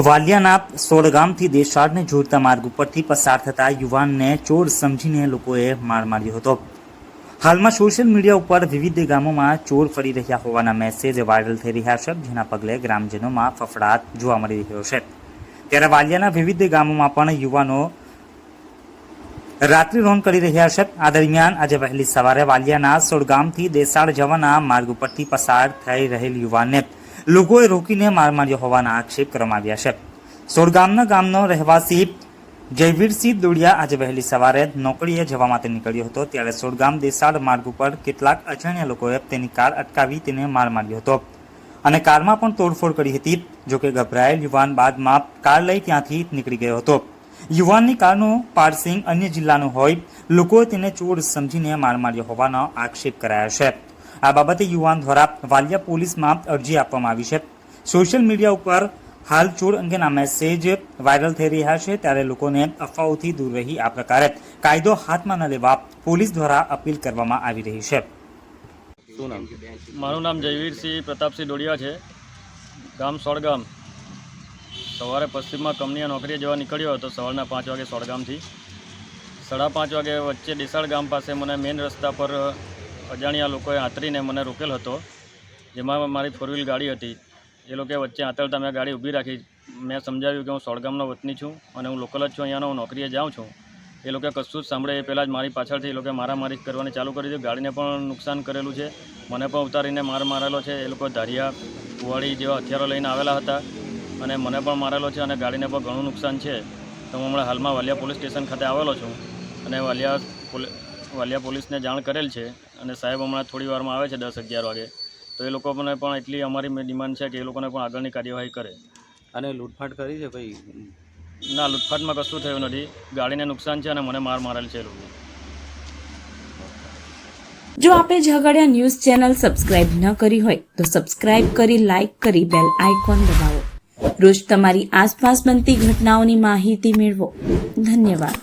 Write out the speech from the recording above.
વાલિયાના સોડગામથી દેસાડને જોડતા માર્ગ ઉપરથી પસાર થતા યુવાનને ચોર સમજીને લોકોએ માર માર્યો હતો। હાલમાં સોશિયલ મીડિયા ઉપર વિવિધ ગામોમાં ચોર ફરી રહ્યા હોવાના મેસેજ વાયરલ થઈ રહ્યા છે, જેના પગલે ગ્રામજનોમાં ફફડાટ જોવા મળી રહ્યો છે। ત્યારે વાલિયાના વિવિધ ગામોમાં પણ યુવાનો રાત્રિ રોન કરી રહ્યા છે। આ દરમિયાન આજે વહેલી સવારે વાલિયાના સોડગામથી દેસાડ જવાના માર્ગ ઉપરથી પસાર થઈ રહેલ યુવાનને લોકોએ રોકીને માર માર્યો હોવાના આક્ષેપ કરવામાં આવ્યા છે। સોડગામના ગામનો રહેવાસી જયવીરસિંહ દોડિયા આજે વહેલી સવારે નોકરીએ જવા માટે નીકળ્યો હતો, ત્યારે સોડગામ દેસાડ માર્ગ ઉપર કેટલાક અજાણ્યા લોકોએ તેની કાર અટકાવી તેને માર માર્યો હતો અને કારમાં પણ તોડફોડ કરી હતી। જોકે ગભરાયેલ યુવાન બાદમાં કાર લઈ ત્યાંથી નીકળી ગયો હતો। યુવાનની કારનું પાર્સિંગ અન્ય જિલ્લાનું હોય લોકોએ તેને ચોર સમજીને માર માર્યો હોવાનો આક્ષેપ કરાયો છે। આ બાબતે યુવાન દ્વારા વાલિયા પોલીસમાં અરજી આપવામાં આવી છે। સોશિયલ મીડિયા ઉપર હાલ ચોર અંગેના મેસેજ વાયરલ થઈ રહ્યા છે, ત્યારે લોકોને અફવાઓથી દૂર રહી આ પ્રકારે કાયદો હાથમાં ન લેવા પોલીસ દ્વારા અપીલ કરવામાં આવી રહી છે। મારું નામ જયવીરસિંહ પ્રતાપસિંહ દોડિયા છે, ગામ સોડગામ। સવારે પશ્ચિમમાં કંપનીએ નોકરીએ જવા નીકળ્યો હતો સવારના 5 વાગે સોડગામથી। 5:30 વાગે વચ્ચે દેસાડ ગામ પાસે મને મેઇન રસ્તા પર અજાણ્યા લોકોએ આંતરીને મને રોકેલ હતો, જેમાં મારી 4 વ્હીલ ગાડી હતી। એ લોકોએ વચ્ચે આંતરતા મેં ગાડી ઊભી રાખી। મેં સમજાવ્યું કે હું સોડગામનો વતની છું અને હું લોકલ જ છું, અહીંયાનો, હું નોકરીએ જાઉં છું। એ લોકોએ કશું જ સાંભળે એ પહેલાં જ મારી પાછળથી એ લોકોએ મારામારી કરવાની ચાલુ કરી દીધી। ગાડીને પણ નુકસાન કરેલું છે, મને પણ ઉતારીને માર મારેલો છે। એ લોકો ધારિયા કુવાડી જેવા હથિયારો લઈને આવેલા હતા અને મને પણ મારેલો છે અને ગાડીને પણ ઘણું નુકસાન છે। તો હું હમણાં હાલમાં વાલિયા પોલીસ સ્ટેશન ખાતે આવેલો છું અને વાલિયા પોલીસને જાણ કરેલ છે અને સાહેબ હમણાં થોડી વારમાં આવે છે 10-11 વાગે। તો એ લોકોને પણ એટલી અમારી ડિમાન્ડ છે કે એ લોકોને પણ આગળની કાર્યવાહી કરે। અને લૂંટફાટ કરી છે ભાઈ? ના, લૂંટફાટમાં કશું થયું નથી, ગાડીને નુકસાન છે અને મને માર મારેલ છે એ લોકો। જો આપે ઝઘડિયા ન્યૂઝ ચેનલ સબસ્ક્રાઇબ ન કરી હોય તો સબસ્ક્રાઇબ કરી, લાઇક કરી, બેલ આઇકોન દબાવો। રોજ તમારી આસપાસ બનતી ઘટનાઓની માહિતી મેળવો। ધન્યવાદ।